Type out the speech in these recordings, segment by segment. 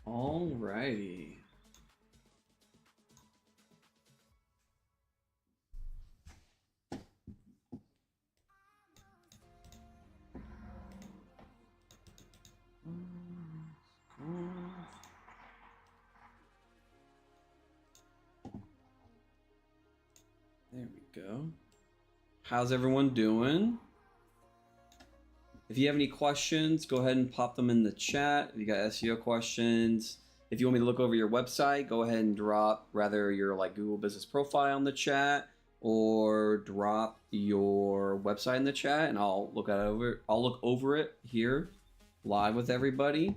Alrighty. There we go. How's everyone doing? If you have any questions, go ahead and pop them in the chat. If you got SEO questions, if you want me to look over your website, go ahead and drop rather your like Google Business Profile in the chat, or drop your website in the chat, and I'll look over it here live with everybody.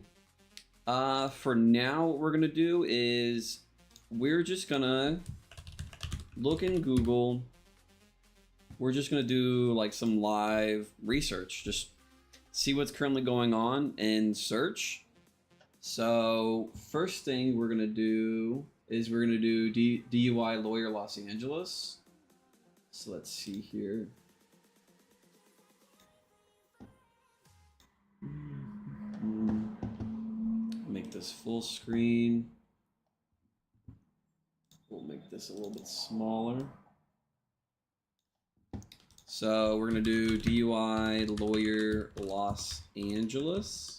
For now, what we're gonna do is we're just gonna look in Google. We're just gonna do like some live research, just see what's currently going on in search. So first thing we're gonna do is we're gonna do DUI lawyer Los Angeles. So let's see here. Make this full screen. We'll make this a little bit smaller. So we're gonna do DUI lawyer Los Angeles.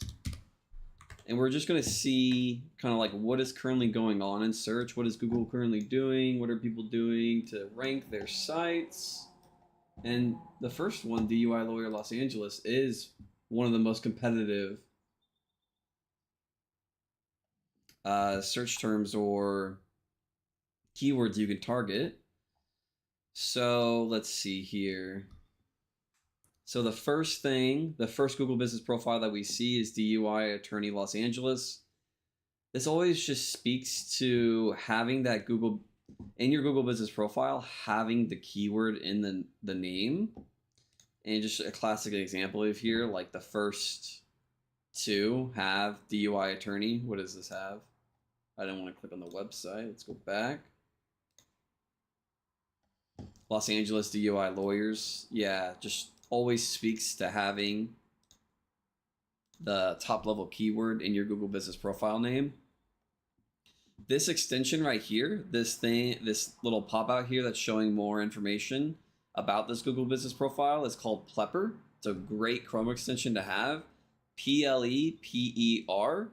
And we're just gonna see kind of like what is currently going on in search. What is Google currently doing? What are people doing to rank their sites? And the first one, DUI lawyer Los Angeles, is one of the most competitive search terms or keywords you can target. So let's see here. So the first Google Business Profile that we see is DUI attorney Los Angeles. This always just speaks to having that in your Google Business Profile, having the keyword in the name. And just a classic example of here, like the first two have DUI attorney. What does this have? I don't want to click on the website. Let's go back. Los Angeles DUI lawyers. Yeah, just always speaks to having the top level keyword in your Google Business Profile name. This extension right here, this little pop out here that's showing more information about this Google Business Profile is called Plepper. It's a great Chrome extension to have. Plepper.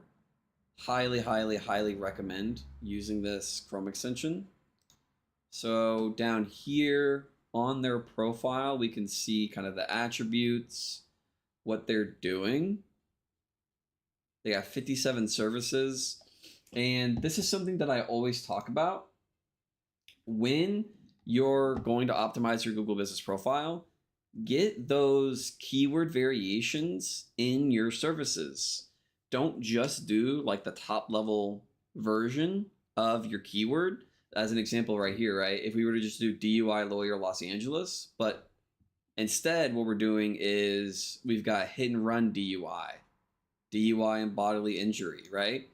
Highly, highly, highly recommend using this Chrome extension. So down here on their profile, we can see kind of the attributes, what they're doing. They got 57 services. And this is something that I always talk about. When you're going to optimize your Google Business Profile, get those keyword variations in your services. Don't just do like the top level version of your keyword. As an example right here, right? If we were to just do DUI lawyer Los Angeles, but instead what we're doing is we've got hit and run DUI and bodily injury, right?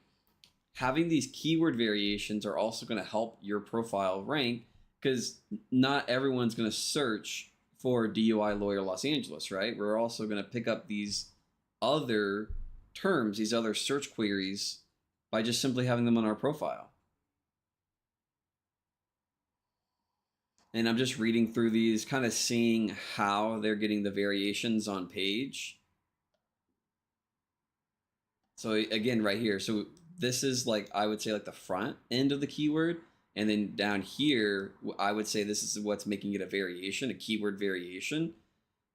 Having these keyword variations are also going to help your profile rank because not everyone's going to search for DUI lawyer Los Angeles, right? We're also going to pick up these other terms, these other search queries by just simply having them on our profile. And I'm just reading through these, kind of seeing how they're getting the variations on page. So again, right here, so this is like, I would say like the front end of the keyword. And then down here, I would say this is what's making it a variation, a keyword variation.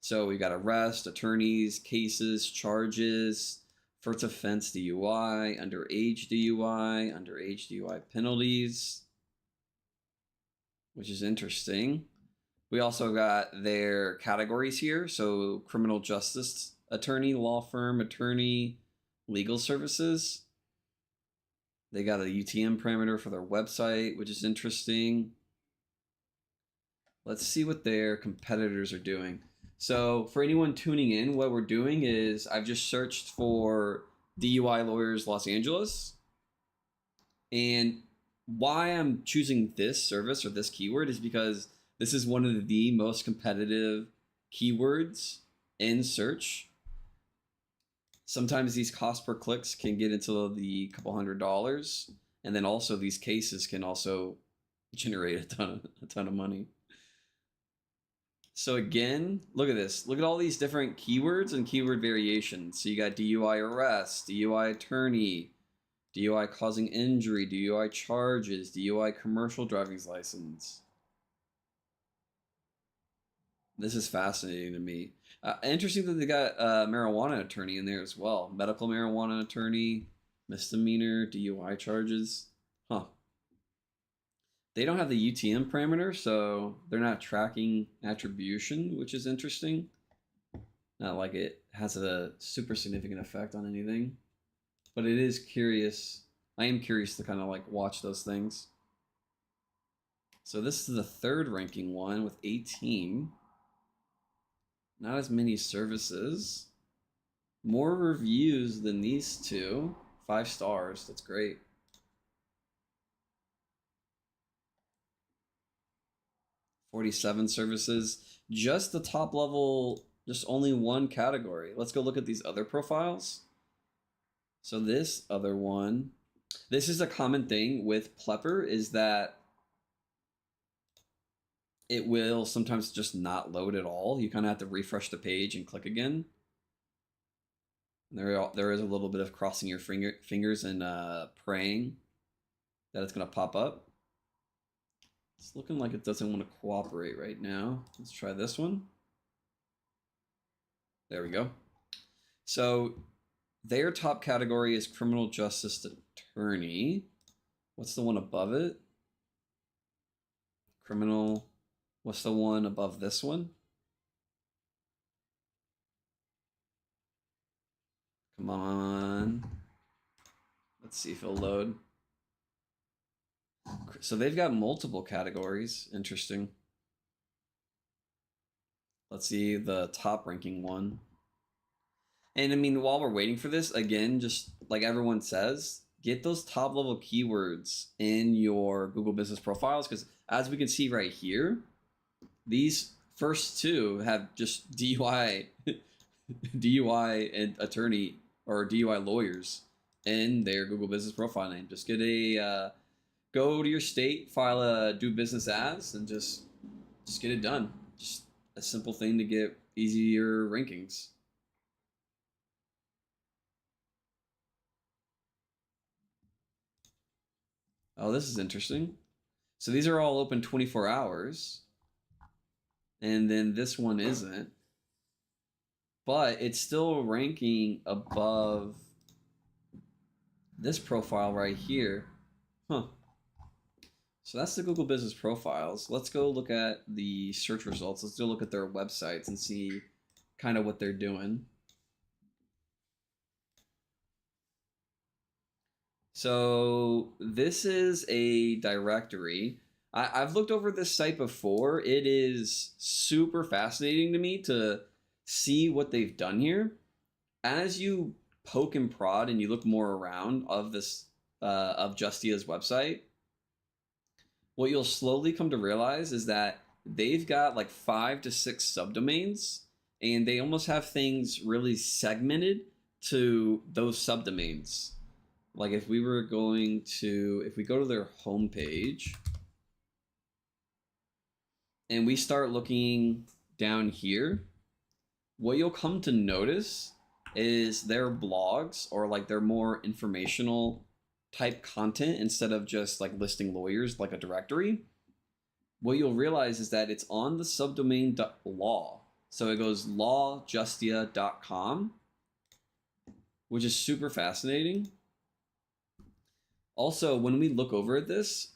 So we've got arrest, attorneys, cases, charges, first offense DUI, underage DUI penalties, which is interesting. We also got their categories here. So criminal justice attorney, law firm attorney, legal services. They got a UTM parameter for their website, which is interesting. Let's see what their competitors are doing. So for anyone tuning in, what we're doing is I've just searched for DUI lawyers Los Angeles. And why I'm choosing this service or this keyword is because this is one of the most competitive keywords in search. Sometimes these cost per clicks can get into the couple $100s, and then also these cases can also generate a ton of money. So again, look at this. Look at all these different keywords and keyword variations. So you got DUI arrest, DUI attorney, DUI causing injury, DUI charges, DUI commercial driver's license. This is fascinating to me. Interesting that they got a marijuana attorney in there as well. Medical marijuana attorney, misdemeanor, DUI charges. Huh. They don't have the UTM parameter, so they're not tracking attribution, which is interesting. Not like it has a super significant effect on anything. But it is curious. I am curious to kind of like watch those things. So this is the third ranking one with 18. Not as many services. More reviews than these two. 5 stars. That's great. $47 services. Just the top level, just only one category. Let's go look at these other profiles. So this other one, this is a common thing with Plepper is that it will sometimes just not load at all. You kind of have to refresh the page and click again. And there is a little bit of crossing your fingers and praying that it's going to pop up. It's looking like it doesn't want to cooperate right now. Let's try this one. There we go. So their top category is criminal justice attorney. What's the one above it? Criminal. What's the one above this one? Come on. Let's see if it'll load. So they've got multiple categories. Interesting. Let's see the top ranking one. And I mean, while we're waiting for this, again, just like everyone says, get those top level keywords in your Google Business Profiles, because as we can see right here, these first two have just DUI and attorney or DUI lawyers in their Google Business profile name. Just get a go to your state, file a do business as, and just get it done. Just a simple thing to get easier rankings. Oh, this is interesting. So these are all open 24 hours. And then this one isn't. But it's still ranking above this profile right here. Huh. So that's the Google Business Profiles. Let's go look at the search results. Let's go look at their websites and see kind of what they're doing. So this is a directory. I've looked over this site before. It is super fascinating to me to see what they've done here. As you poke and prod and you look more around of this of Justia's website, what you'll slowly come to realize is that they've got like 5 to 6 subdomains, and they almost have things really segmented to those subdomains. Like if we go to their homepage and we start looking down here, what you'll come to notice is their blogs, or like their more informational type content, instead of just like listing lawyers like a directory. What you'll realize is that it's on the subdomain .law. So it goes lawjustia.com, which is super fascinating. Also, when we look over at this,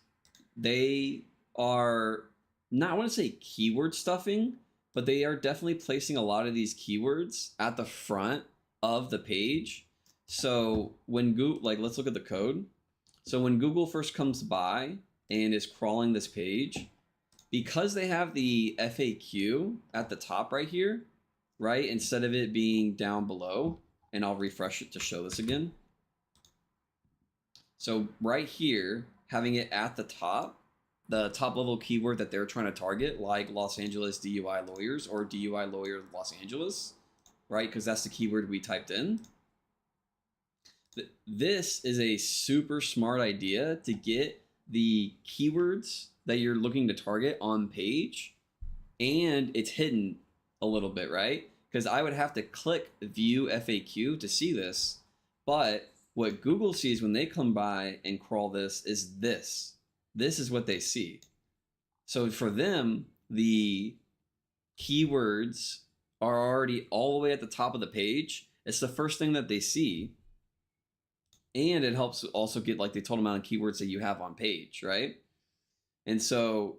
they are not, I want to say keyword stuffing, but they are definitely placing a lot of these keywords at the front of the page. So when Google, like, let's look at the code. So when Google first comes by and is crawling this page, because they have the FAQ at the top right here, right, instead of it being down below, and I'll refresh it to show this again. So right here, having it at the top level keyword that they're trying to target, like Los Angeles DUI lawyers or DUI lawyer Los Angeles, right? Because that's the keyword we typed in. This is a super smart idea to get the keywords that you're looking to target on page, and it's hidden a little bit, right? Because I would have to click view FAQ to see this, but what Google sees when they come by and crawl this is this. This is what they see. So for them, the keywords are already all the way at the top of the page. It's the first thing that they see. And it helps also get like the total amount of keywords that you have on page, right? And so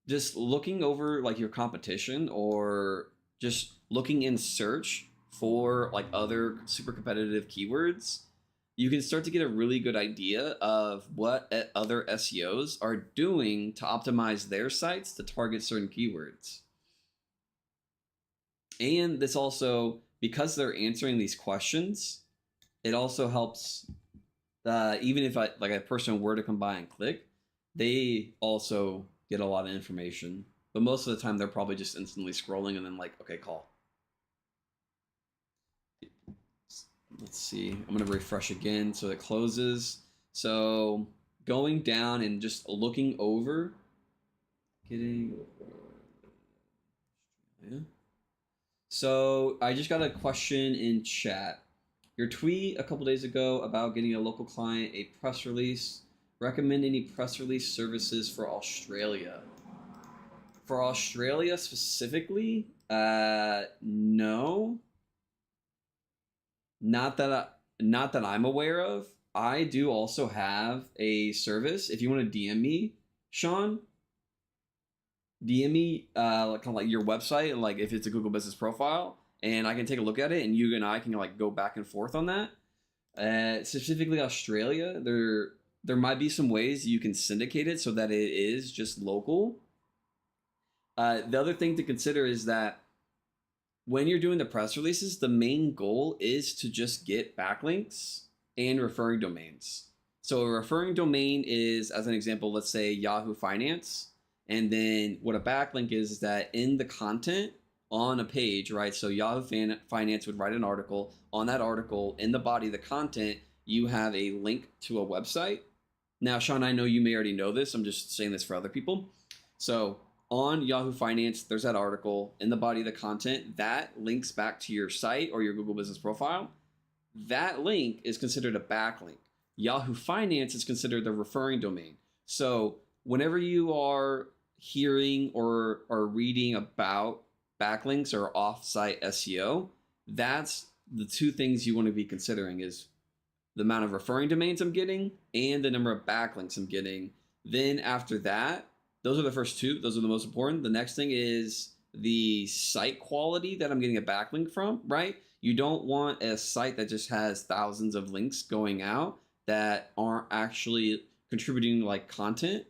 just looking over like your competition, or just looking in search for like other super competitive keywords, you can start to get a really good idea of what other SEOs are doing to optimize their sites to target certain keywords. And this also, because they're answering these questions, it also helps, even if a person were to come by and click, they also get a lot of information. But most of the time, they're probably just instantly scrolling and then like, okay, call. Let's see, I'm going to refresh again so it closes. So going down and just looking over, So I just got a question in chat. Your tweet a couple days ago about getting a local client a press release. Recommend any press release services for Australia? For Australia specifically, no. Not that I'm aware of. I do also have a service. If you want to DM me, Sean, DM me kind of like your website, and like if it's a Google Business Profile, and I can take a look at it, and you and I can like go back and forth on that. Specifically Australia, there might be some ways you can syndicate it so that it is just local. The other thing to consider is that when you're doing the press releases, the main goal is to just get backlinks and referring domains. So a referring domain is, as an example, let's say Yahoo Finance. And then what a backlink is that in the content on a page, right? So Yahoo Finance would write an article. On that article, in the body of the content, you have a link to a website. Now, Sean, I know you may already know this. I'm just saying this for other people. So on Yahoo Finance, there's that article in the body of the content that links back to your site or your Google Business Profile. That link is considered a backlink. Yahoo Finance is considered the referring domain. So whenever you are hearing or reading about backlinks or off-site SEO, that's the two things you want to be considering is the amount of referring domains I'm getting and the number of backlinks I'm getting. Then after that, those are the first two. Those are the most important. The next thing is the site quality that I'm getting a backlink from, right? You don't want a site that just has thousands of links going out that aren't actually contributing like content.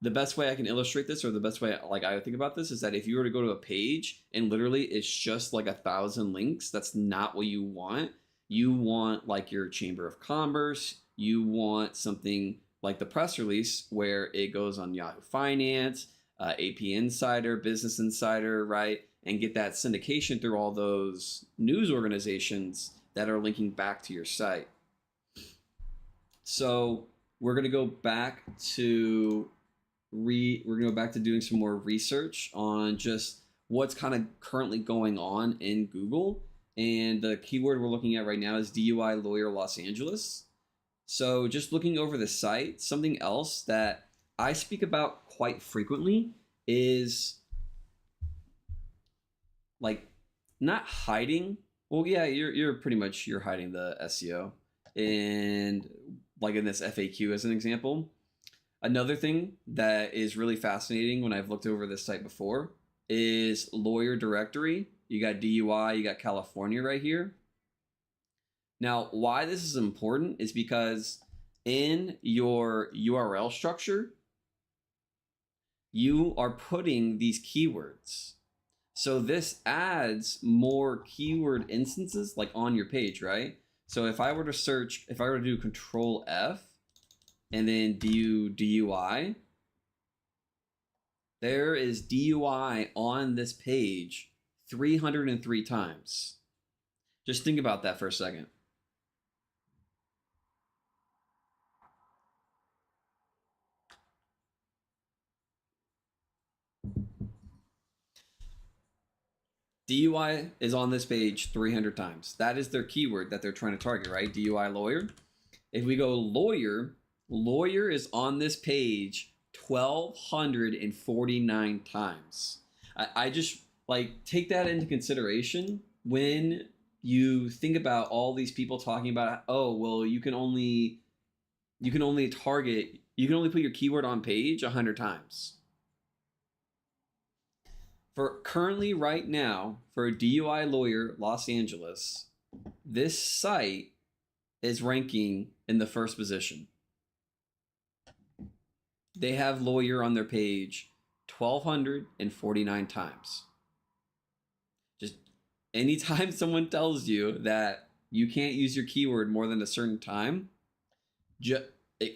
The best way I can illustrate this, or the best way like I think about this, is that if you were to go to a page and literally it's just like 1,000 links, that's not what you want. You want like your Chamber of Commerce. You want something like the press release where it goes on Yahoo Finance, AP Insider, Business Insider, right? And get that syndication through all those news organizations that are linking back to your site. So we're going to go back to doing some more research on just what's kind of currently going on in Google. And the keyword we're looking at right now is DUI lawyer Los Angeles. So just looking over the site, something else that I speak about quite frequently is like not hiding. Well, yeah, you're pretty much you're hiding the SEO, and like in this FAQ as an example. Another thing that is really fascinating when I've looked over this site before is lawyer directory. You got DUI, you got California right here. Now, why this is important is because in your URL structure, you are putting these keywords. So this adds more keyword instances like on your page, right? So if I were to do Control F and then DUI, there is DUI on this page 303 times. Just think about that for a second. DUI is on this page 300 times. That is their keyword that they're trying to target, right? DUI lawyer. If we go lawyer is on this page 1,249 times. I just like take that into consideration when you think about all these people talking about, oh, well, you can only put your keyword on page 100 times. For currently right now, for a DUI lawyer, Los Angeles, this site is ranking in the first position. They have lawyer on their page 1,249 times. Just anytime someone tells you that you can't use your keyword more than a certain time,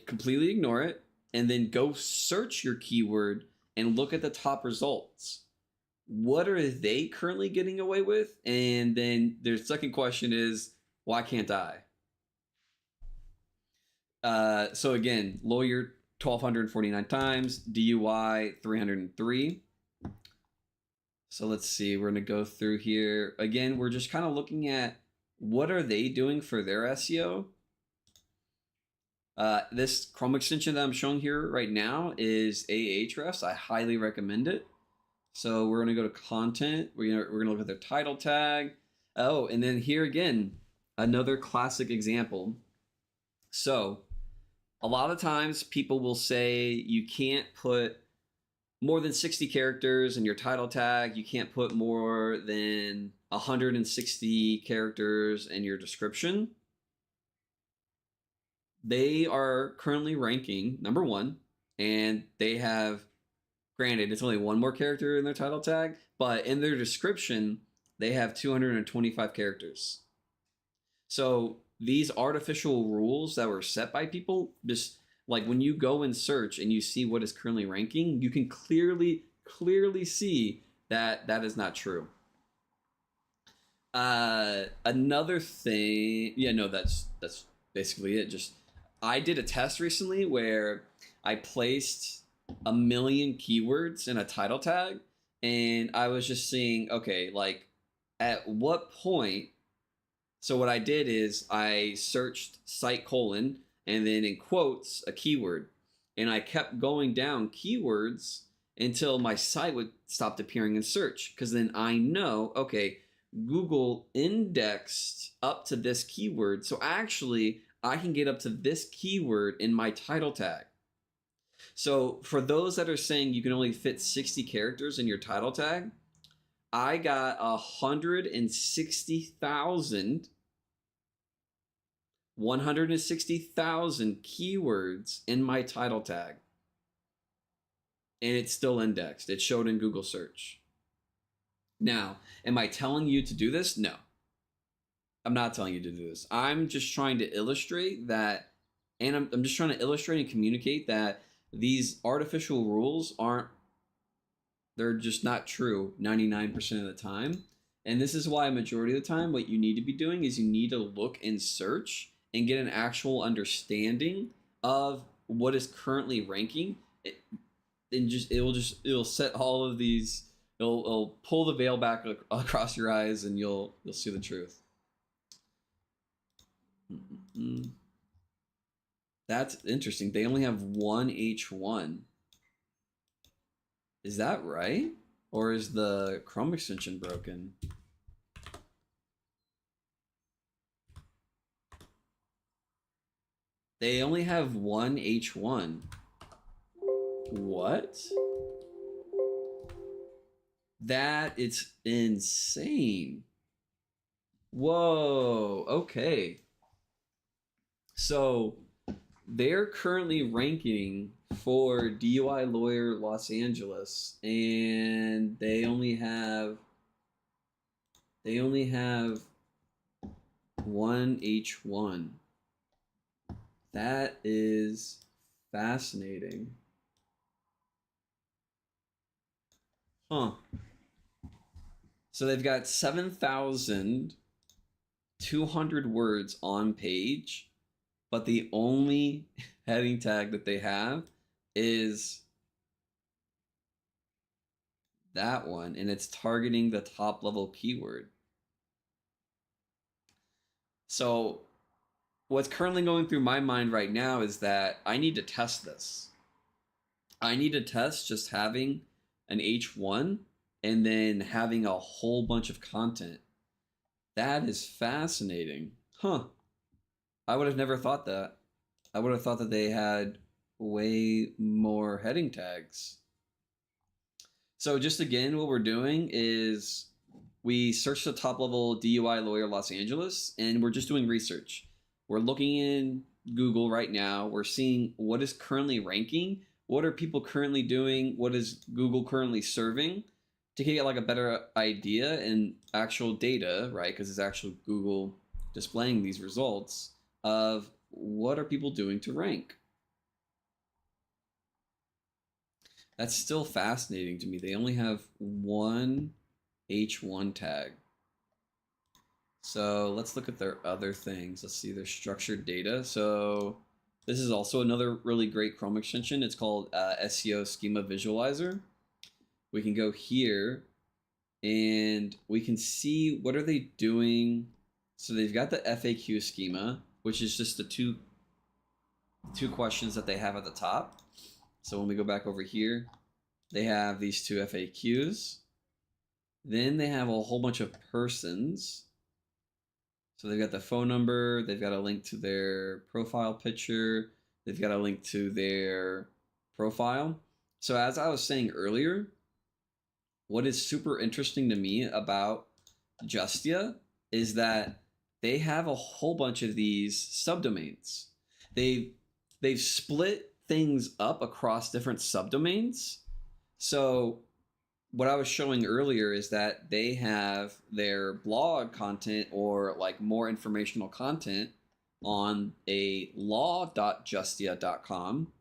completely ignore it and then go search your keyword and look at the top results. What are they currently getting away with? And then their second question is, why can't I? So again, lawyer 1,249 times, DUI 303. So let's see, we're going to go through here. Again, we're just kind of looking at what are they doing for their SEO. This Chrome extension that I'm showing here right now is Ahrefs. I highly recommend it. So we're going to go to content. We're going to look at their title tag. Oh, and then here again, another classic example. So a lot of times people will say you can't put more than 60 characters in your title tag. You can't put more than 160 characters in your description. They are currently ranking number 1, and they have, granted, it's only one more character in their title tag, but in their description, they have 225 characters. So these artificial rules that were set by people, just like when you go and search and you see what is currently ranking, you can clearly see that that is not true. Another thing, yeah, no, that's basically it. Just I did a test recently where I placed 1 million keywords in a title tag, and I was just seeing, okay, like at what point. So what I did is I searched site colon and then in quotes a keyword, and I kept going down keywords until my site would stop appearing in search. Because then I know, okay, Google indexed up to this keyword, so actually I can get up to this keyword in my title tag. So for those that are saying you can only fit 60 characters in your title tag, I got 160,000 keywords in my title tag, and it's still indexed. It showed in Google search. Now, am I telling you to do this? No, I'm not telling you to do this. I'm just trying to illustrate that, and I'm just trying to illustrate and communicate that these artificial rules they're just not true 99% of the time. And this is why a majority of the time what you need to be doing is you need to look and search and get an actual understanding of what is currently ranking. It'll set all of these. It'll pull the veil back across your eyes, and you'll see the truth. That's interesting. They only have one H1. Is that right? Or is the Chrome extension broken? They only have one H1. What? That it's insane. Whoa, okay. So they're currently ranking for DUI lawyer Los Angeles, and they only have one H1. That is fascinating. Huh. So they've got 7,200 words on page, but the only heading tag that they have is that one, and it's targeting the top level keyword. So what's currently going through my mind right now is that I need to test this. I need to test just having an H1 and then having a whole bunch of content. That is fascinating. Huh. I would have never thought that. I would have thought that they had way more heading tags. So just again, what we're doing is we search the top level DUI lawyer Los Angeles, and we're just doing research. We're looking in Google right now. We're seeing what is currently ranking. What are people currently doing? What is Google currently serving? To get like a better idea and actual data, right? Because it's actually Google displaying these results of what are people doing to rank. That's still fascinating to me. They only have one H1 tag. So let's look at their other things. Let's see their structured data. So this is also another really great Chrome extension. It's called SEO Schema Visualizer. We can go here and we can see what are they doing. So they've got the FAQ schema, which is just the two questions that they have at the top. So when we go back over here, they have these two FAQs. Then they have a whole bunch of persons. So they've got the phone number, they've got a link to their profile picture, they've got a link to their profile. So as I was saying earlier, what is super interesting to me about Justia is that they have a whole bunch of these subdomains. They've split things up across different subdomains. So what I was showing earlier is that they have their blog content or like more informational content on a law.justia.com.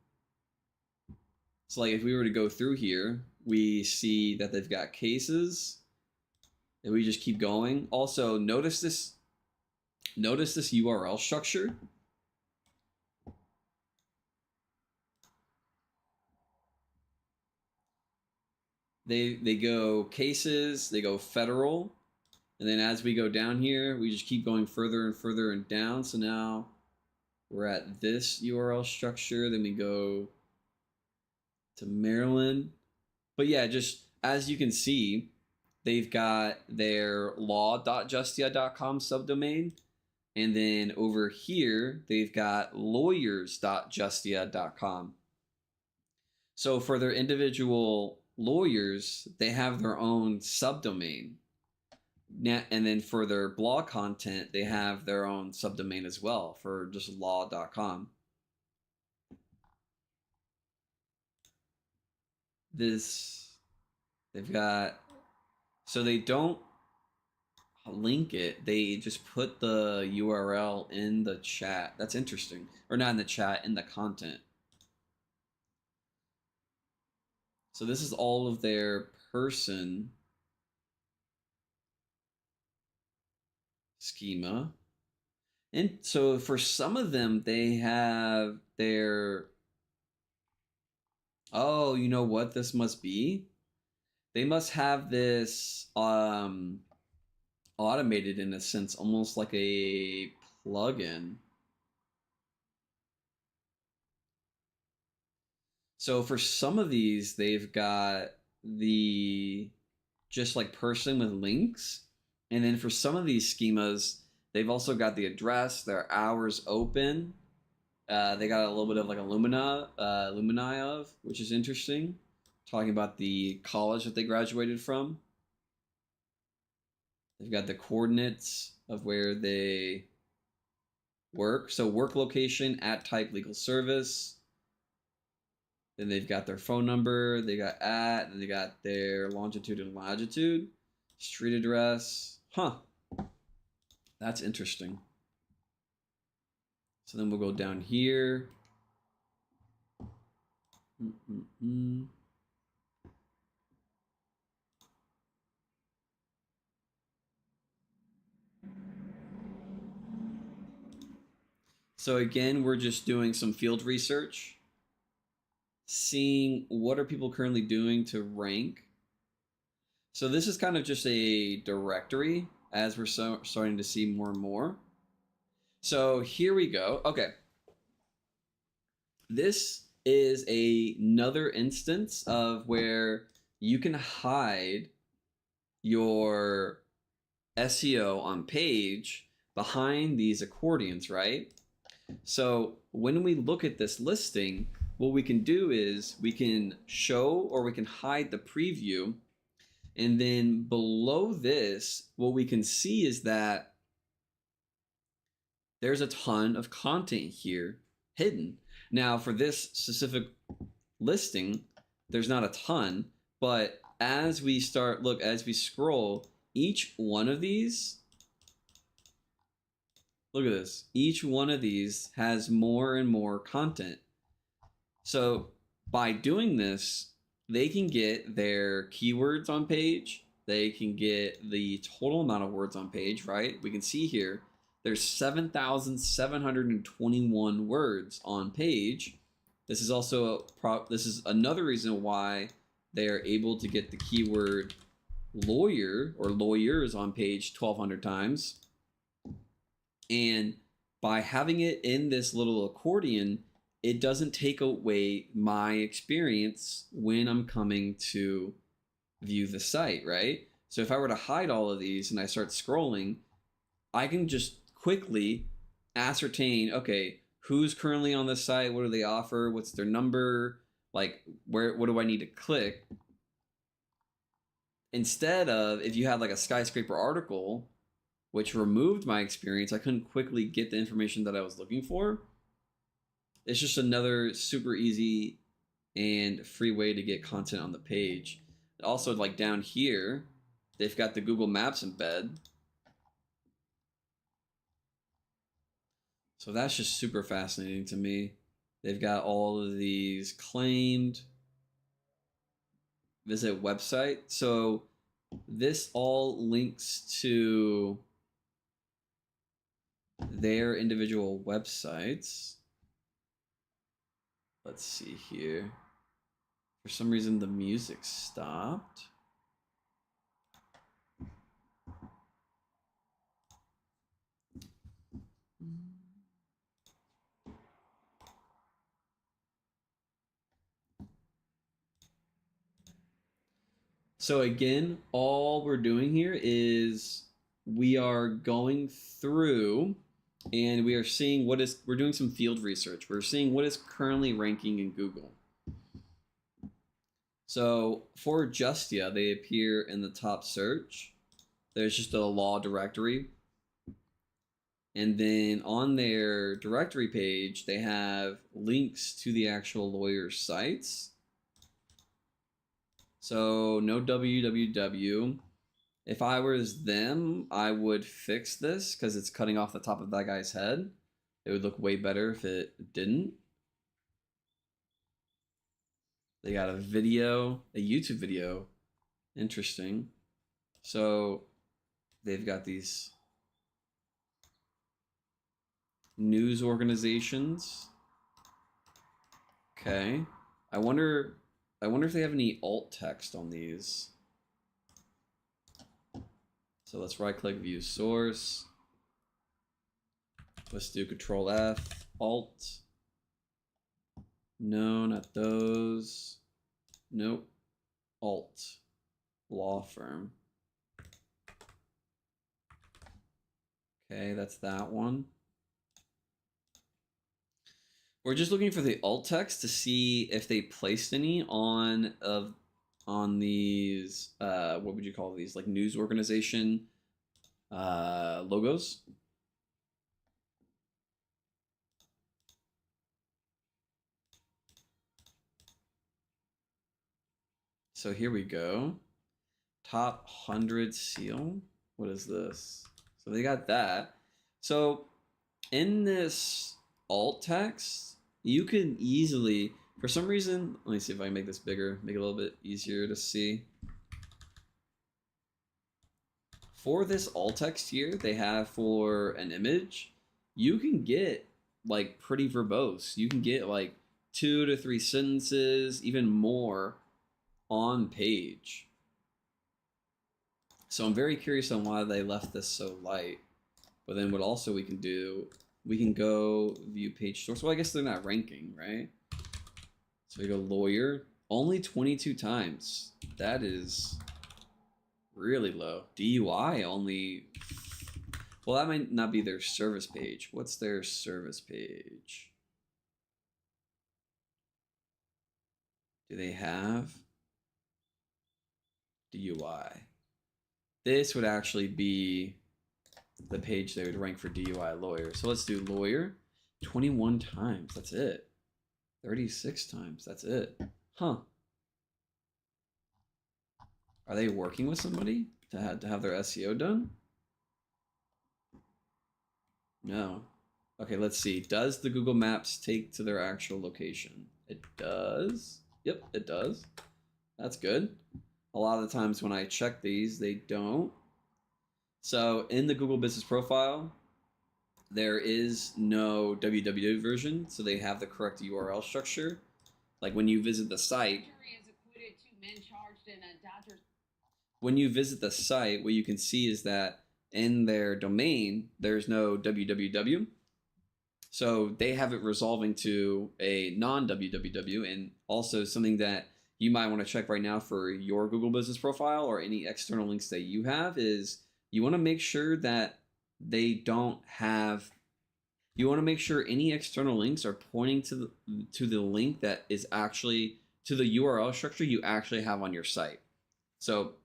So like if we were to go through here, we see that they've got cases, and we just keep going. Also, notice this URL structure. They go cases, they go federal, and then as we go down here, we just keep going further and further and down. So now we're at this URL structure, then we go to Maryland. But yeah, just as you can see, they've got their law.justia.com subdomain. And then over here, they've got lawyers.justia.com. So for their individual lawyers, they have their own subdomain. And then for their blog content, they have their own subdomain as well for just law.com. They've got, so they don't link it, they just put the URL in the chat. That's interesting. Or not in the chat, in the content. So this is all of their person schema. And so for some of them, they have their, oh, you know what this must be? They must have this automated in a sense, almost like a plugin. So for some of these, they've got the just like person with links. And then for some of these schemas, they've also got the address, their hours open. They got a little bit of like alumni of, which is interesting. Talking about the college that they graduated from. They've got the coordinates of where they work. So work location, at type legal service. Then they've got their phone number, they got at, and they got their longitude and latitude, street address. Huh. That's interesting. So then we'll go down here. So again, we're just doing some field research, seeing what are people currently doing to rank. So this is kind of just a directory as we're starting to see more and more. So here we go. Okay. This is another instance of where you can hide your SEO on page behind these accordions, right? So when we look at this listing, what we can do is we can show or we can hide the preview. And then below this, what we can see is that there's a ton of content here hidden. Now for this specific listing, there's not a ton, but as we scroll, each one of these, look at this, each one of these has more and more content. So by doing this, they can get their keywords on page. They can get the total amount of words on page, right? We can see here, there's 7,721 words on page. This is also this is another reason why they are able to get the keyword lawyer or lawyers on page 1,200 times. And by having it in this little accordion, it doesn't take away my experience when I'm coming to view the site, right? So if I were to hide all of these and I start scrolling, I can just quickly ascertain, okay, who's currently on the site? What do they offer? What's their number? Like, what do I need to click? Instead of, if you had like a skyscraper article, which removed my experience, I couldn't quickly get the information that I was looking for. It's just another super easy and free way to get content on the page. Also, like down here, they've got the Google Maps embed. So that's just super fascinating to me. They've got all of these claimed visit website. So this all links to their individual websites. Let's see here. For some reason, the music stopped. So again, all we're doing here is we are going through and we are seeing we're doing some field research. We're seeing what is currently ranking in Google. So for Justia, they appear in the top search. There's just a law directory. And then on their directory page, they have links to the actual lawyer's sites. So no www. If I was them, I would fix this because it's cutting off the top of that guy's head. It would look way better if it didn't. They got a video, a YouTube video. Interesting. So they've got these news organizations. Okay. I wonder if they have any alt text on these. So let's right click view source. Let's do Control F, Alt. No, not those. Nope. Alt. Law firm. Okay, that's that one. We're just looking for the alt text to see if they placed any on these what would you call these, like news organization logos. So here we go. Top 100 seal. What is this? So they got that. So in this alt text, you can easily, for some reason, let me see if I can make this bigger, make it a little bit easier to see. For this alt text here, they have for an image, you can get like pretty verbose. You can get like 2 to 3 sentences, even more on page. So I'm very curious on why they left this so light. But then what also we can do, we can go view page source. Well, I guess they're not ranking, right? So we go lawyer, only 22 times. That is really low. DUI only, well, that might not be their service page. What's their service page? Do they have DUI? This would actually be the page they would rank for DUI lawyer. So let's do lawyer. 21 times. That's it. 36 times. That's it. Huh. Are they working with somebody to have their SEO done? No. Okay, let's see. Does the Google Maps take to their actual location? It does. Yep, it does. That's good. A lot of the times when I check these, they don't. So in the Google Business Profile, there is no www version, so they have the correct URL structure. Like when you visit the site, what you can see is that in their domain, there's no www. So they have it resolving to a non-www, and also something that you might want to check right now for your Google Business Profile or any external links that you have is you want to make sure that they don't have, you want to make sure any external links are pointing to the link that is actually to the URL structure you actually have on your site. So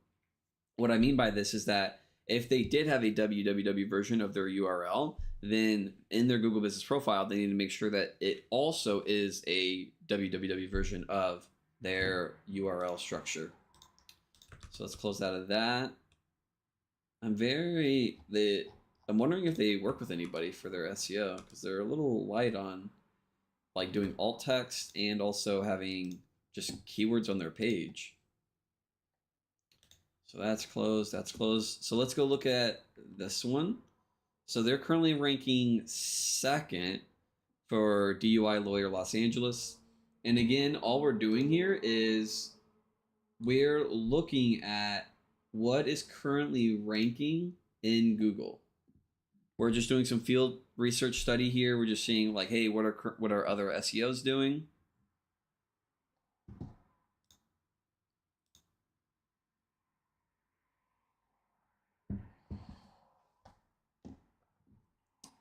what I mean by this is that if they did have a www version of their URL, then in their Google Business Profile, they need to make sure that it also is a www version of their URL structure. So let's close out of that. I'm wondering if they work with anybody for their SEO because they're a little light on like doing alt text and also having just keywords on their page. So that's closed. That's closed. So let's go look at this one. So they're currently ranking second for DUI lawyer Los Angeles. And again, all we're doing here is we're looking at what is currently ranking in Google. We're just doing some field research study here. We're just seeing like, hey, what are other SEOs doing?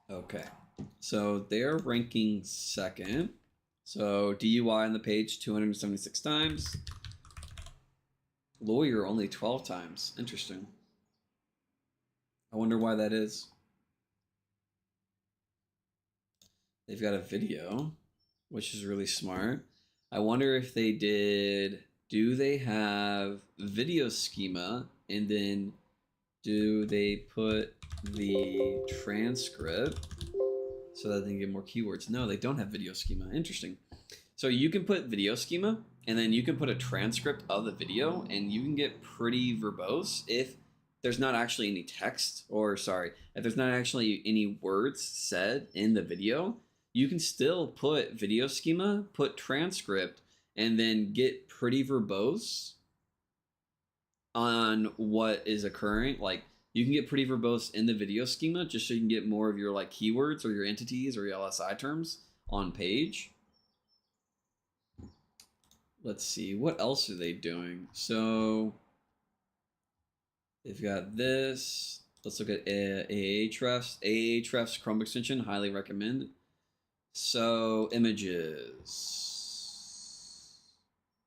Okay, so they're ranking second. So DUI on the page 276 times. Lawyer only 12 times. Interesting. I wonder why that is. They've got a video, which is really smart. I wonder if they did, do they have video schema and then do they put the transcript so that they can get more keywords? No, they don't have video schema. Interesting. So you can put video schema and then you can put a transcript of the video and you can get pretty verbose if there's not actually any text, or sorry, if there's not actually any words said in the video. You can still put video schema, put transcript, and then get pretty verbose on what is occurring. Like you can get pretty verbose in the video schema just so you can get more of your like keywords or your entities or your LSI terms on page. Let's see, what else are they doing? So they've got this. Let's look at Ahrefs. Ahrefs Chrome extension, highly recommend. So images.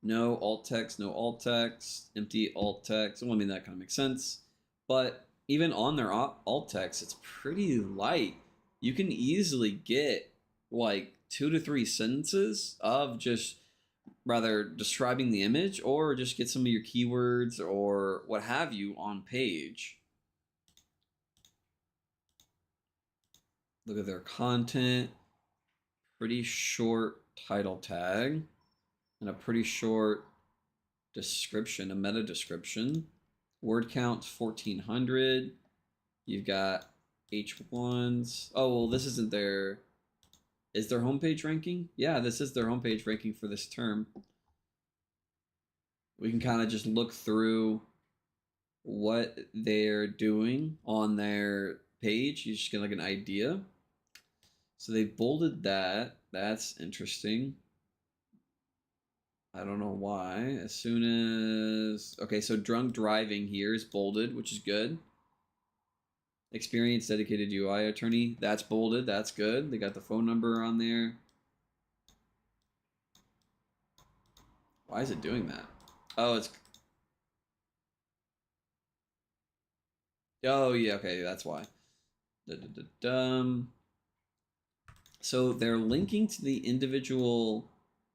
No alt text, no alt text, empty alt text. Well, I mean, that kind of makes sense. But even on their alt text, it's pretty light. You can easily get like 2 to 3 sentences of just rather describing the image or just get some of your keywords or what have you on page. Look at their content. Pretty short title tag and a pretty short description, a meta description. Word count 1400. You've got H1s. Oh, well, this isn't their, is their homepage ranking? Yeah, this is their homepage ranking for this term. We can kind of just look through what they're doing on their page. You just get like an idea. So they bolded that. That's interesting. I don't know why. As soon as... Okay, so drunk driving here is bolded, which is good. Experienced dedicated UI attorney. That's bolded. That's good. They got the phone number on there. Why is it doing that? Oh, it's... Oh, yeah, okay, that's why. So they're linking to the individual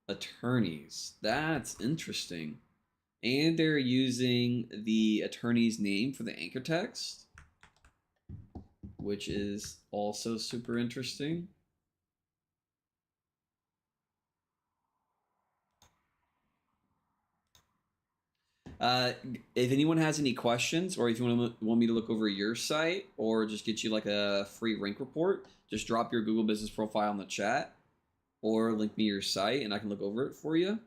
attorneys. That's interesting. And they're using the attorney's name for the anchor text, which is also super interesting. If anyone has any questions, or if you want me to look over your site, or just get you like a free rank report, just drop your Google Business profile in the chat, or link me your site, and I can look over it for you.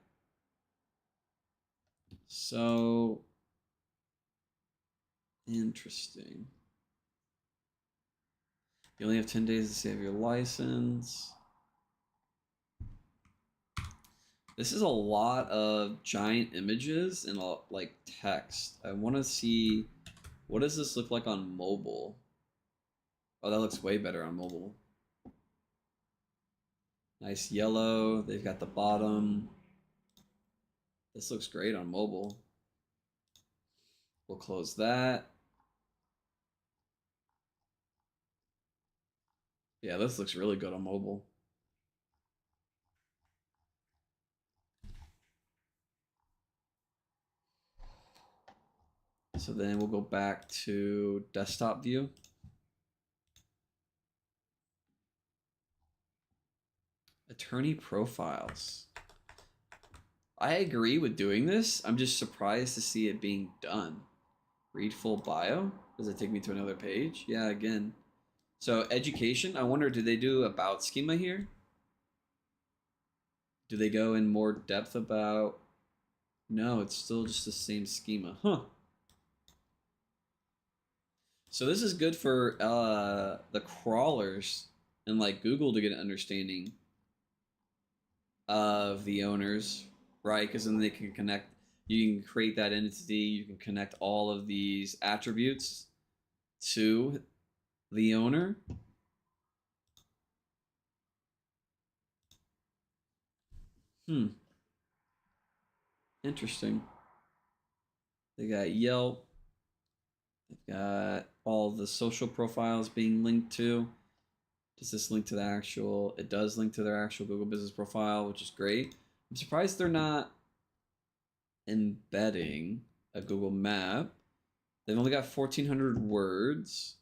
So interesting. You only have 10 days to save your license. This is a lot of giant images and like text. I want to see, what does this look like on mobile? Oh, that looks way better on mobile. Nice yellow. They've got the bottom. This looks great on mobile. We'll close that. Yeah, this looks really good on mobile. So then we'll go back to desktop view. Attorney profiles. I agree with doing this. I'm just surprised to see it being done. Read full bio. Does it take me to another page? Yeah, again. So education, I wonder, do they do about schema here? Do they go in more depth about? No, it's still just the same schema. Huh. So this is good for the crawlers and like Google to get an understanding of the owners, right? Because then they can connect. You can create that entity. You can connect all of these attributes to the owner. Interesting. They got Yelp. They've got all the social profiles being linked to. Does this link to the actual? It does link to their actual Google Business profile, which is great. I'm surprised they're not embedding a Google map. They've only got 1,400 words.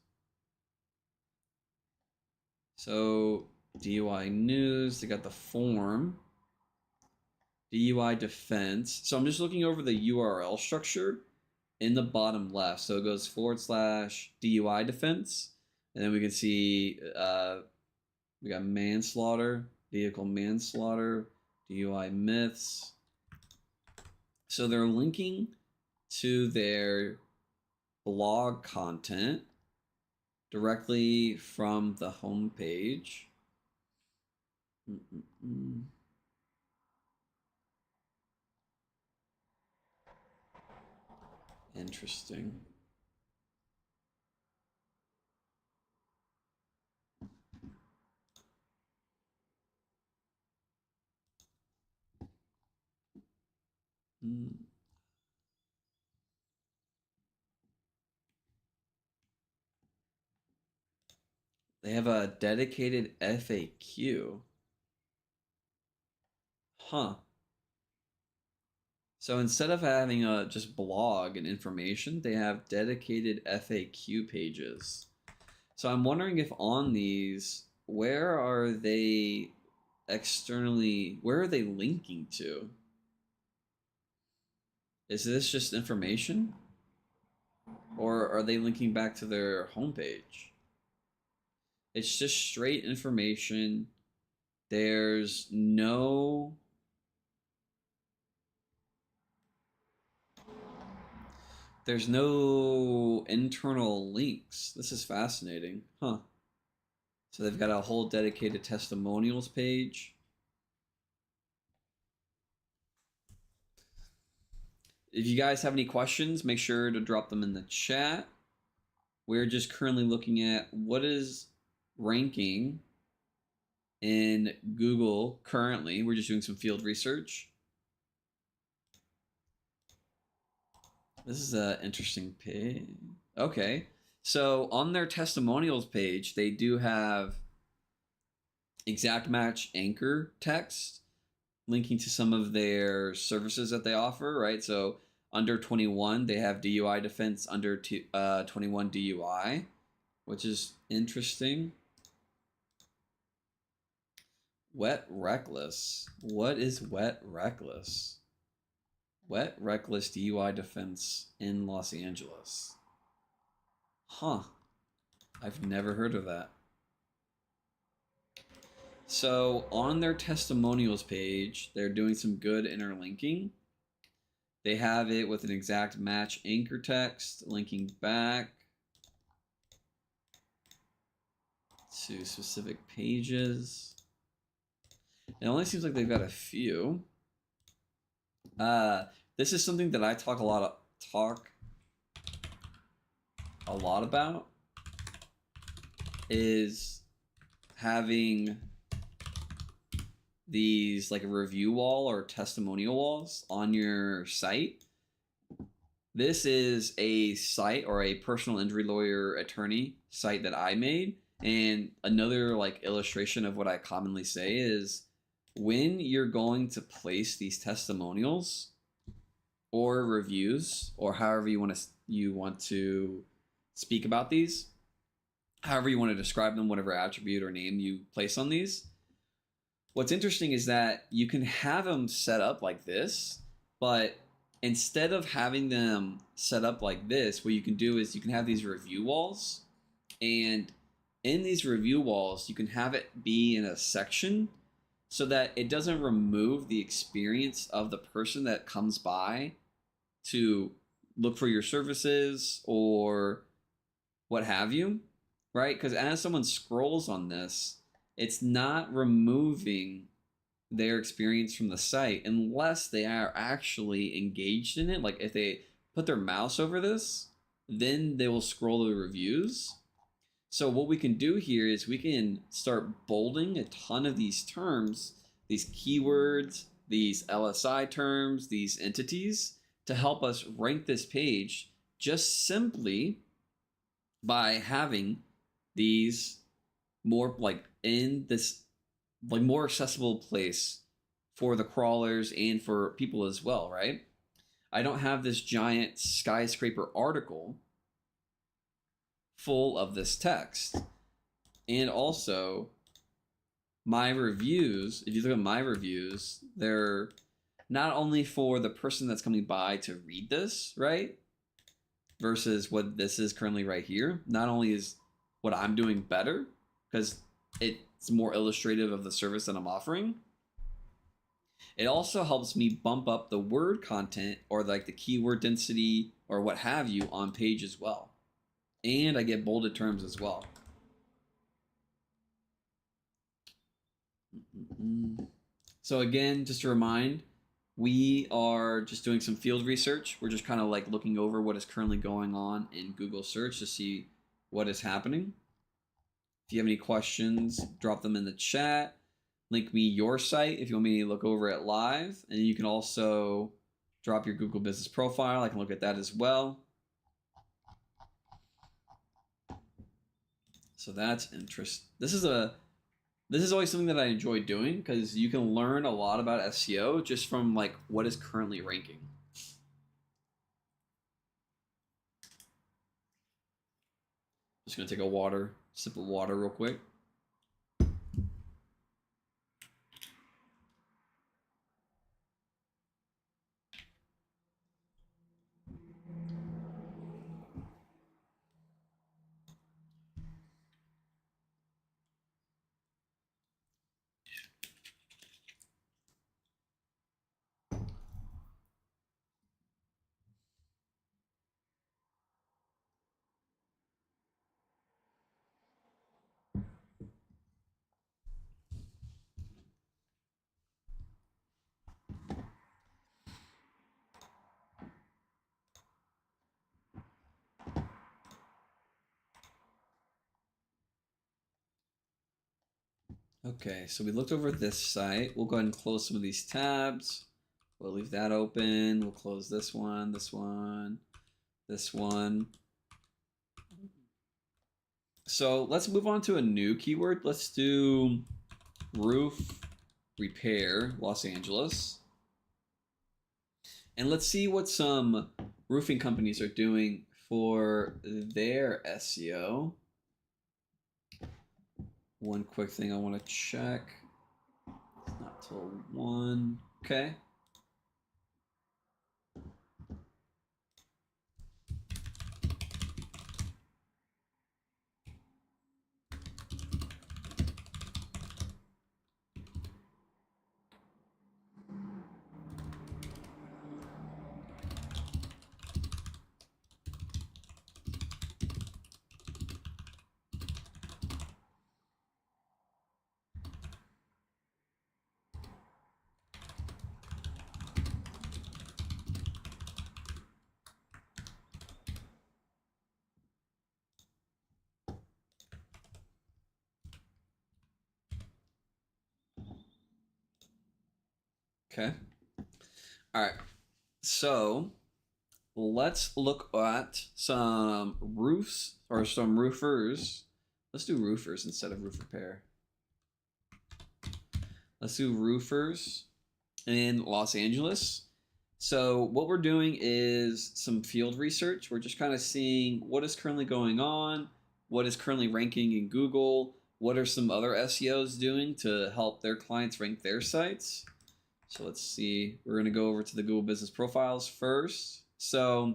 So DUI news, they got the form. DUI defense. So I'm just looking over the URL structure in the bottom left. So it goes / DUI defense. And then we can see we got manslaughter, vehicle manslaughter, DUI myths. So they're linking to their blog content directly from the homepage. Interesting. They have a dedicated FAQ. Huh. So instead of having a just blog and information, they have dedicated FAQ pages. So I'm wondering if on these, where are they externally, where are they linking to? Is this just information? Or are they linking back to their homepage? It's just straight information. There's no internal links. This is fascinating. Huh. So they've got a whole dedicated testimonials page. If you guys have any questions, make sure to drop them in the chat. We're just currently looking at what is ranking in Google currently. We're just doing some field research. This is an interesting page. Okay. So on their testimonials page, they do have exact match anchor text linking to some of their services that they offer, right? So under 21, they have DUI defense under 21 DUI, which is interesting. Wet reckless. What is wet reckless? Wet reckless DUI defense in Los Angeles. Huh. I've never heard of that. So on their testimonials page, they're doing some good interlinking. They have it with an exact match anchor text linking back to specific pages. It only seems like they've got a few. This is something that I talk a lot about, is having these like a review wall or testimonial walls on your site. This is a site or a personal injury lawyer attorney site that I made. And another like illustration of what I commonly say is when you're going to place these testimonials or reviews or however you want to speak about these, however you want to describe them, whatever attribute or name you place on these. What's interesting is that you can have them set up like this, but instead of having them set up like this, what you can do is you can have these review walls, and in these review walls, you can have it be in a section so that it doesn't remove the experience of the person that comes by to look for your services or what have you, right? Because as someone scrolls on this, it's not removing their experience from the site unless they are actually engaged in it. Like if they put their mouse over this, then they will scroll the reviews. So what we can do here is we can start bolding a ton of these terms, these keywords, these LSI terms, these entities to help us rank this page just simply by having these more like in this like more accessible place for the crawlers and for people as well, right? I don't have this giant skyscraper article full of this text. And also my reviews, if you look at my reviews, they're not only for the person that's coming by to read this, right? Versus what this is currently right here. Not only is what I'm doing better, because it's more illustrative of the service that I'm offering, it also helps me bump up the word content or like the keyword density or what have you on page as well. And I get bolded terms as well. So again, just to remind, we are just doing some field research. We're just kind of like looking over what is currently going on in Google search to see what is happening. If you have any questions, drop them in the chat. Link me your site if you want me to look over it live. And you can also drop your Google business profile. I can look at that as well. So that's interesting. This is always something that I enjoy doing because you can learn a lot about SEO just from like what is currently ranking. Just gonna take a sip of water real quick. Okay, so we looked over this site. We'll go ahead and close some of these tabs. We'll leave that open. We'll close this one, this one, this one. So let's move on to a new keyword. Let's do roof repair, Los Angeles. And let's see what some roofing companies are doing for their SEO. One quick thing I want to check. It's not till 1. Okay. Okay. All right. So let's look at some roofs or some roofers. Let's do roofers instead of roof repair. Let's do roofers in Los Angeles. So what we're doing is some field research. We're just kind of seeing what is currently going on, what is currently ranking in Google, what are some other SEOs doing to help their clients rank their sites. So let's see. We're going to go over to the Google Business Profiles first. So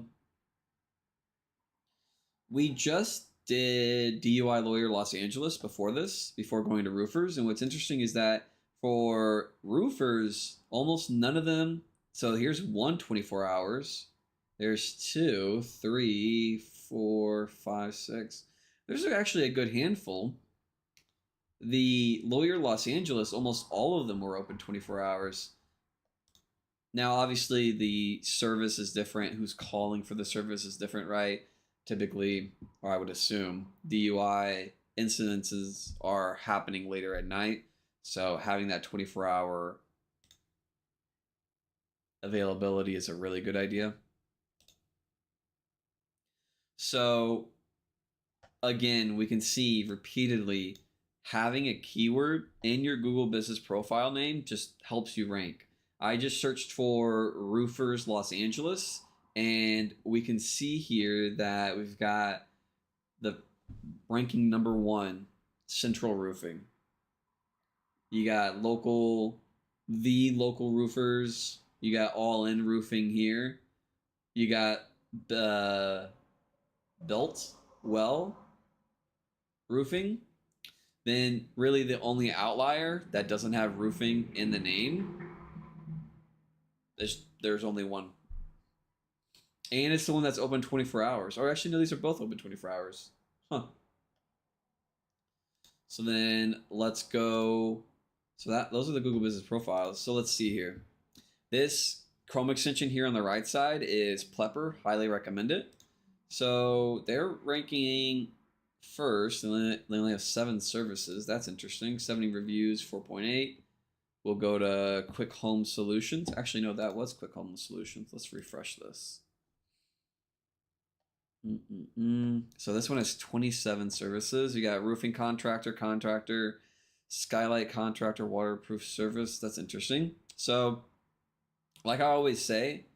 we just did DUI Lawyer Los Angeles before this, before going to roofers. And what's interesting is that for roofers, almost none of them. So here's one 24 hours. There's 2, 3, 4, 5, 6. There's actually a good handful. The Lawyer Los Angeles, almost all of them were open 24 hours. Now, obviously, the service is different. Who's calling for the service is different, right? Typically, or I would assume, DUI incidences are happening later at night. So having that 24-hour availability is a really good idea. So again, we can see repeatedly having a keyword in your Google Business Profile name just helps you rank. I just searched for roofers Los Angeles, and we can see here that we've got the ranking number 1, Central Roofing. You got the local roofers. You got All In Roofing here. You got Built Well Roofing. Then really the only outlier that doesn't have roofing in the name, there's only one. And it's the one that's open 24 hours. Or actually, no, these are both open 24 hours. Huh. So then let's go. So those are the Google Business Profiles. So let's see here. This Chrome extension here on the right side is Plepper. Highly recommend it. So they're ranking first, and they only have 7 services. That's interesting. 70 reviews, 4.8. We'll go to Quick Home Solutions. Actually, no, that was Quick Home Solutions. Let's refresh this. So this one has 27 services. You got roofing contractor, skylight contractor, waterproof service. That's interesting. So, like I always say,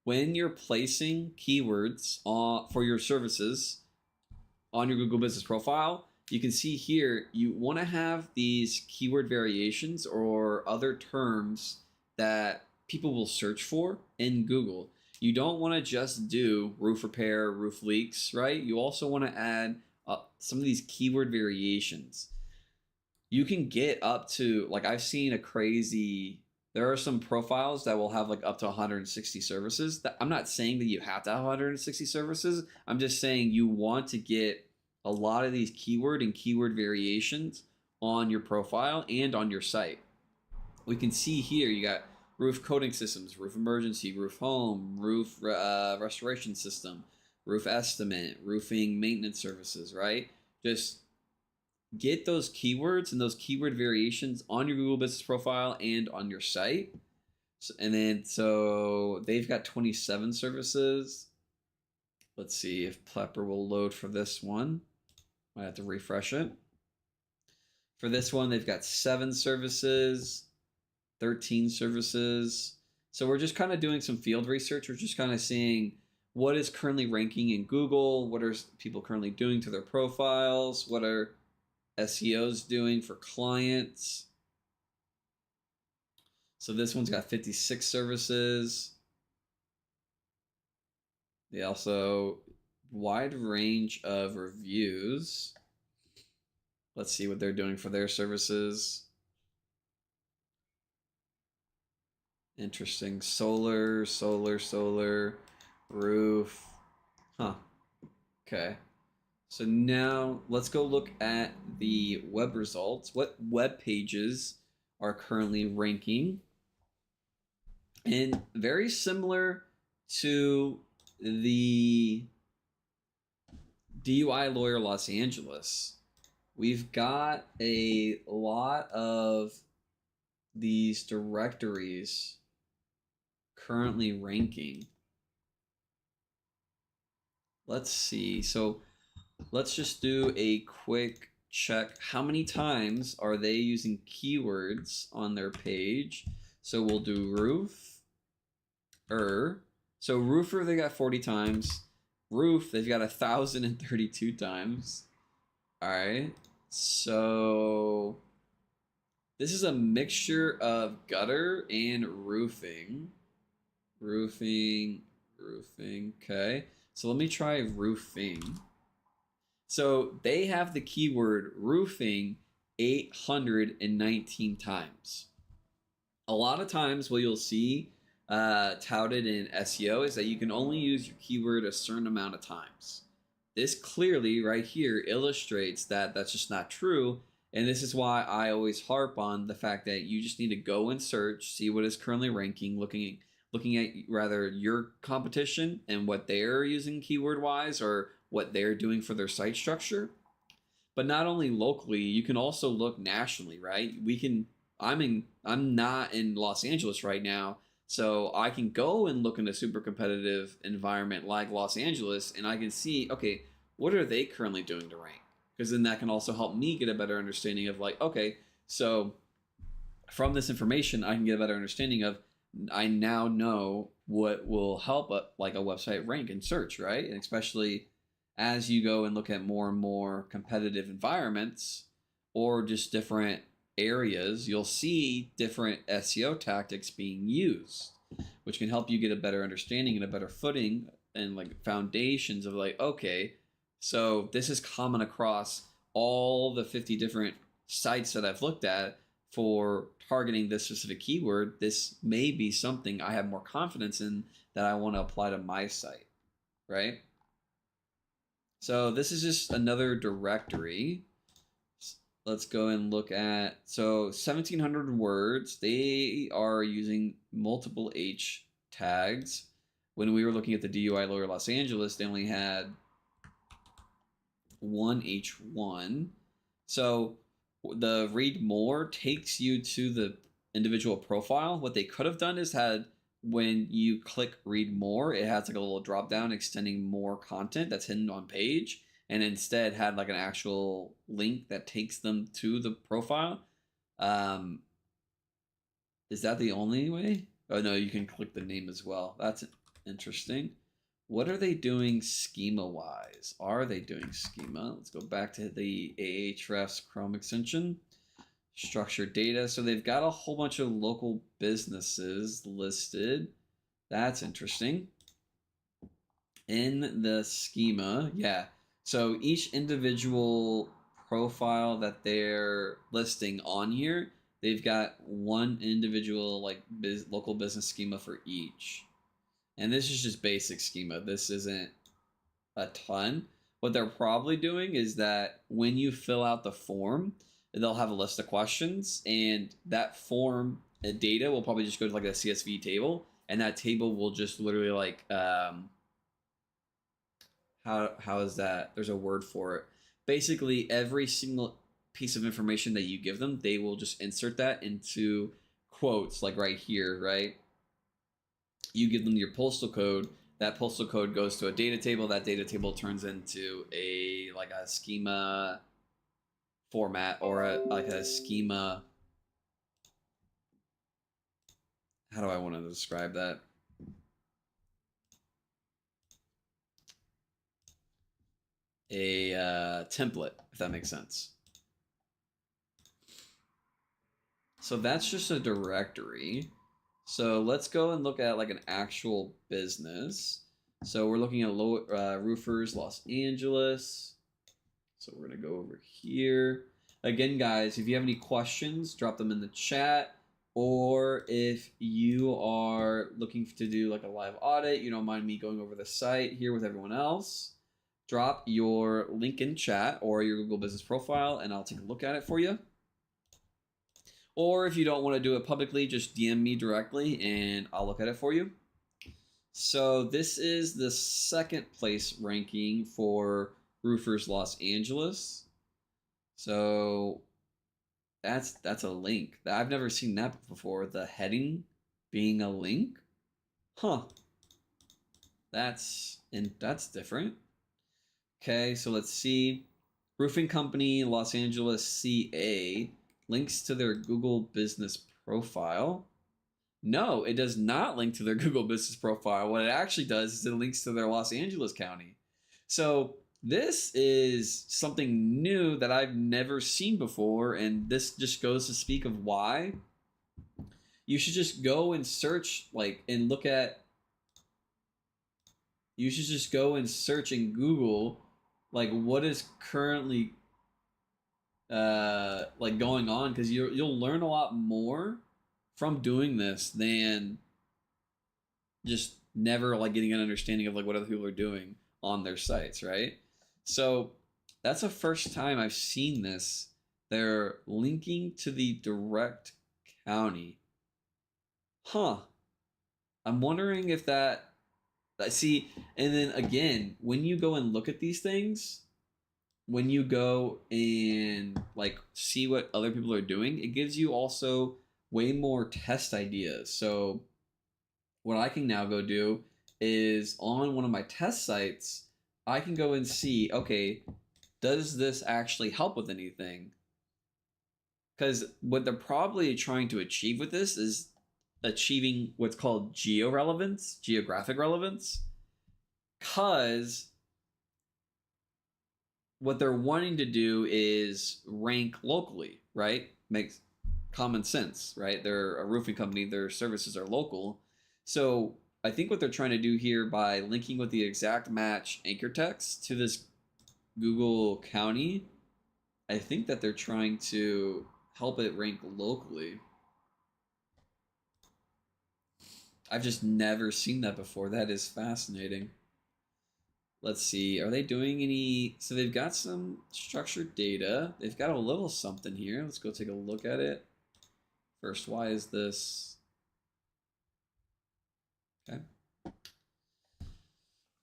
when you're placing keywords for your services on your Google Business Profile, you can see here you want to have these keyword variations or other terms that people will search for in Google. You don't want to just do roof repair, roof leaks, right? You also want to add some of these keyword variations. You can get up to, like, I've seen there are some profiles that will have like up to 160 services. I'm not saying that you have to have 160 services. I'm just saying you want to get a lot of these keyword and keyword variations on your profile and on your site. We can see here you got roof coating systems, roof emergency, roof home, roof restoration system, roof estimate, roofing maintenance services, right? Just get those keywords and those keyword variations on your Google Business Profile and on your site. So they've got 27 services. Let's see if Plepper will load for this one. Might have to refresh it. For this one, they've got 7 services, 13 services. So we're just kind of doing some field research. We're just kind of seeing what is currently ranking in Google, what are people currently doing to their profiles, what are SEOs doing for clients. So this one's got 56 services. They also wide range of reviews. Let's see what they're doing for their services. Interesting. Solar, roof. Huh. Okay. So now let's go look at the web results. What web pages are currently ranking? And very similar to the DUI Lawyer Los Angeles, we've got a lot of these directories currently ranking. Let's see. So let's just do a quick check. How many times are they using keywords on their page? So we'll do roofer. So roofer, they got 40 times. Roof, they've got 1,032 times. All right. So This is a mixture of gutter and roofing. Roofing, roofing. Okay. So let me try roofing. So they have the keyword roofing 819 times. A lot of times, what you'll see touted in SEO is that you can only use your keyword a certain amount of times. This clearly, right here, illustrates that that's just not true. And this is why I always harp on the fact that you just need to go and search, see what is currently ranking, looking at rather your competition and what they're using keyword wise or what they're doing for their site structure. But not only locally, you can also look nationally, right? I'm not in Los Angeles right now, so I can go and look in a super competitive environment like Los Angeles and I can see, okay, what are they currently doing to rank? Because then that can also help me get a better understanding of like, okay, so from this information, I can get a better understanding of I now know what will help like a website rank and search, right? And especially as you go and look at more and more competitive environments or just different areas, you'll see different SEO tactics being used, which can help you get a better understanding and a better footing and like foundations of like, okay, so this is common across all the 50 different sites that I've looked at for targeting this specific keyword. This may be something I have more confidence in that I want to apply to my site, right? So this is just another directory. Let's go and look at, so 1700 words. They are using multiple H tags. When we were looking at the DUI lawyer Los Angeles, they only had one H1. So the read more takes you to the individual profile. What they could have done is had when you click read more, it has like a little drop down extending more content that's hidden on page, and instead had like an actual link that takes them to the profile. Is that the only way? Oh no, you can click the name as well. That's interesting. What are they doing schema wise? Are they doing schema? Let's go back to the Ahrefs Chrome extension. Structured data. So they've got a whole bunch of local businesses listed. That's interesting. In the schema, yeah. So each individual profile that they're listing on here, they've got one individual like local business schema for each. And this is just basic schema. This isn't a ton. What they're probably doing is that when you fill out the form, they'll have a list of questions, and that form data will probably just go to like a CSV table, and that table will just literally like how is that? There's a word for it. Basically, every single piece of information that you give them, they will just insert that into quotes, like right here, right? You give them your postal code. That postal code goes to a data table. That data table turns into a like a schema format or like a schema. How do I want to describe that? A template, if that makes sense. So that's just a directory. So let's go and look at like an actual business. So we're looking at Roofers Los Angeles. So we're going to go over here. Again, guys, if you have any questions, drop them in the chat. Or if you are looking to do like a live audit, you don't mind me going over the site here with everyone else, drop your link in chat or your Google Business profile and I'll take a look at it for you. Or if you don't want to do it publicly, just DM me directly and I'll look at it for you. So this is the second place ranking for Roofers Los Angeles. So that's a link. I've never seen that before. The heading being a link. Huh. That's different. Okay, so let's see. Roofing company Los Angeles CA links to their Google Business profile. No, it does not link to their Google Business profile. What it actually does is it links to their Los Angeles County. So This is something new that I've never seen before, and this just goes to speak of why you should just go and search, like, and look at. You should just go and search in Google, like, what is currently like going on, because you'll learn a lot more from doing this than just never like getting an understanding of like what other people are doing on their sites, right? So that's the first time I've seen this. They're linking to the direct county. Huh. I'm wondering if that I see, and then again, when you go and look at these things, when you go and like see what other people are doing, it gives you also way more test ideas. So what I can now go do is on one of my test sites, I can go and see, okay, does this actually help with anything? Because what they're probably trying to achieve with this is achieving what's called geo-relevance, geographic relevance. Because what they're wanting to do is rank locally, right? Makes common sense, right? They're a roofing company, their services are local. So I think what they're trying to do here by linking with the exact match anchor text to this Google County, I think that they're trying to help it rank locally. I've just never seen that before. That is fascinating. Let's see. Are they doing any? So they've got some structured data. They've got a little something here. Let's go take a look at it. First, why is this? Okay.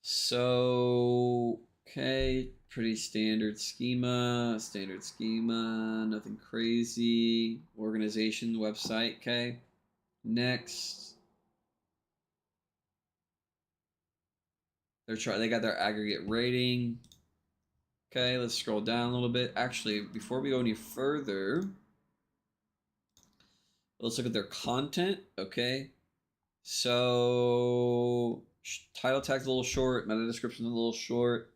So, okay, pretty standard schema, nothing crazy. Organization website, okay. Next. They got their aggregate rating. Okay, let's scroll down a little bit. Actually, before we go any further, let's look at their content, okay? So, title tag's a little short, meta description's a little short.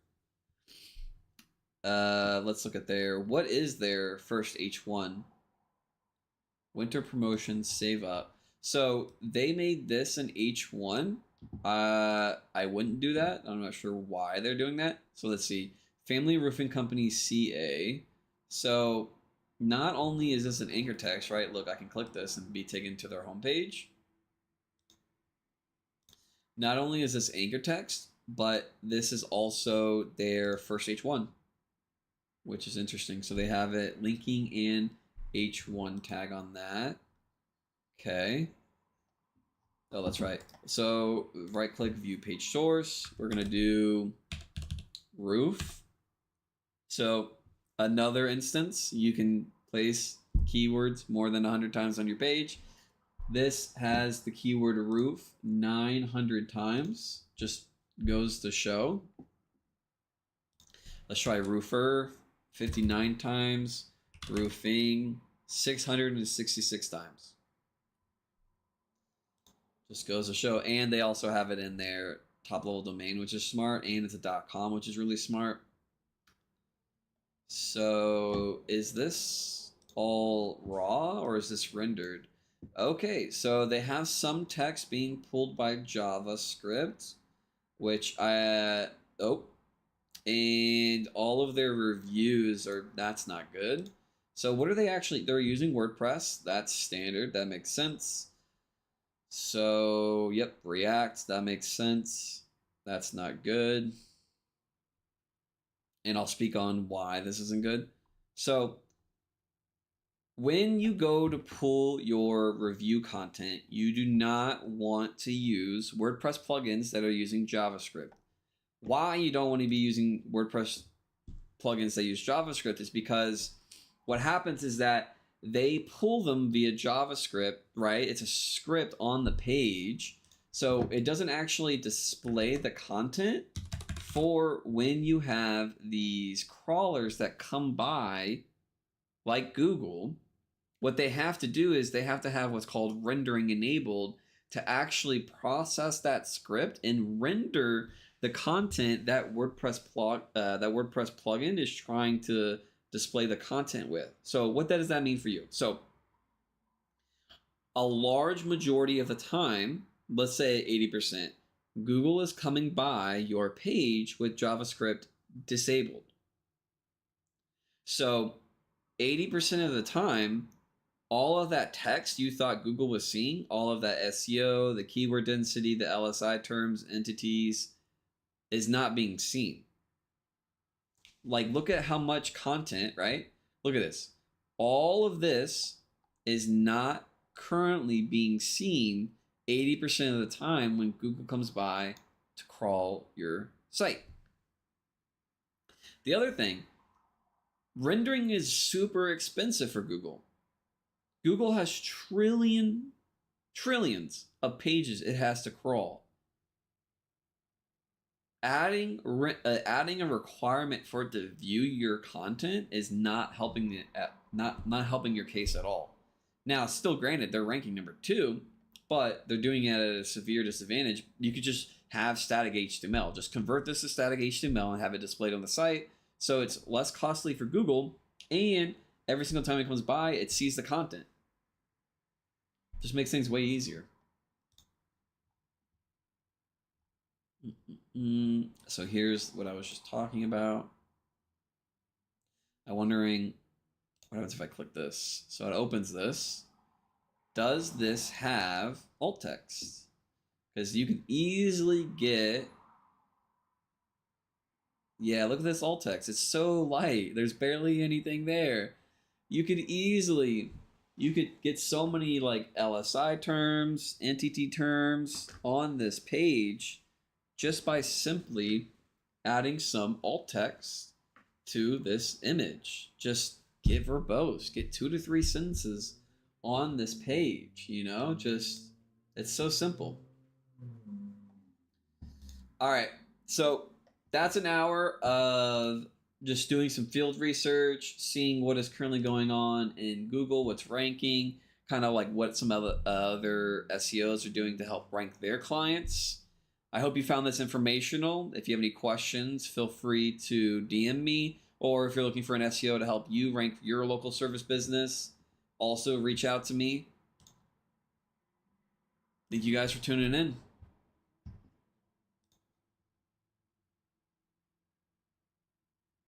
Let's look at what is their first H1? Winter promotion, save up. So, they made this an H1. I wouldn't do that. I'm not sure why they're doing that. So let's see. Family Roofing Company CA. So not only is this an anchor text, right? Look, I can click this and be taken to their homepage. Not only is this anchor text, but this is also their first H1, which is interesting. So they have it linking in H1 tag on that. Okay. Oh, that's right. So right click, view page source. We're going to do roof. So another instance, you can place keywords more than 100 times on your page. This has the keyword roof 900 times. Just goes to show. Let's try roofer 59 times. Roofing 666 times. Just goes to show. And they also have it in their top level domain, which is smart. And it's a .com, which is really smart. So is this all raw or is this rendered? Okay, so they have some text being pulled by JavaScript, which and all of their reviews that's not good. So what are they actually, they're using WordPress. That's standard. That makes sense. So, yep, React, that makes sense. That's not good. And I'll speak on why this isn't good. So, when you go to pull your review content, you do not want to use WordPress plugins that are using JavaScript. Why you don't want to be using WordPress plugins that use JavaScript is because what happens is that they pull them via JavaScript, right? It's a script on the page. So it doesn't actually display the content for when you have these crawlers that come by, like Google. What they have to do is they have to have what's called rendering enabled to actually process that script and render the content that WordPress plugin is trying to display the content with. So what does that mean for you? So a large majority of the time, let's say 80%, Google is coming by your page with JavaScript disabled. So 80% of the time, all of that text you thought Google was seeing, all of that SEO, the keyword density, the LSI terms, entities, is not being seen. Like, look at how much content, right? Look at this. All of this is not currently being seen 80% of the time when Google comes by to crawl your site. The other thing, rendering is super expensive for Google. Google has trillions of pages it has to crawl. Adding a requirement for it to view your content is not helping not helping your case at all. Now, still granted, they're ranking number 2, but they're doing it at a severe disadvantage. You could just have static HTML. Just convert this to static HTML and have it displayed on the site, so it's less costly for Google, and every single time it comes by, it sees the content. Just makes things way easier. So here's what I was just talking about. I'm wondering what happens if I click this. So it opens this. Does this have alt text? Because you can easily get, yeah, look at this alt text. It's so light. There's barely anything there. You could get so many like LSI terms, entity terms on this page just by simply adding some alt text to this image. Just get verbose, get 2 to 3 sentences on this page, you know, just, it's so simple. All right, so that's an hour of just doing some field research, seeing what is currently going on in Google, what's ranking, kind of like what some other SEOs are doing to help rank their clients. I hope you found this informational. If you have any questions, feel free to DM me, or if you're looking for an SEO to help you rank your local service business, also reach out to me. Thank you guys for tuning in.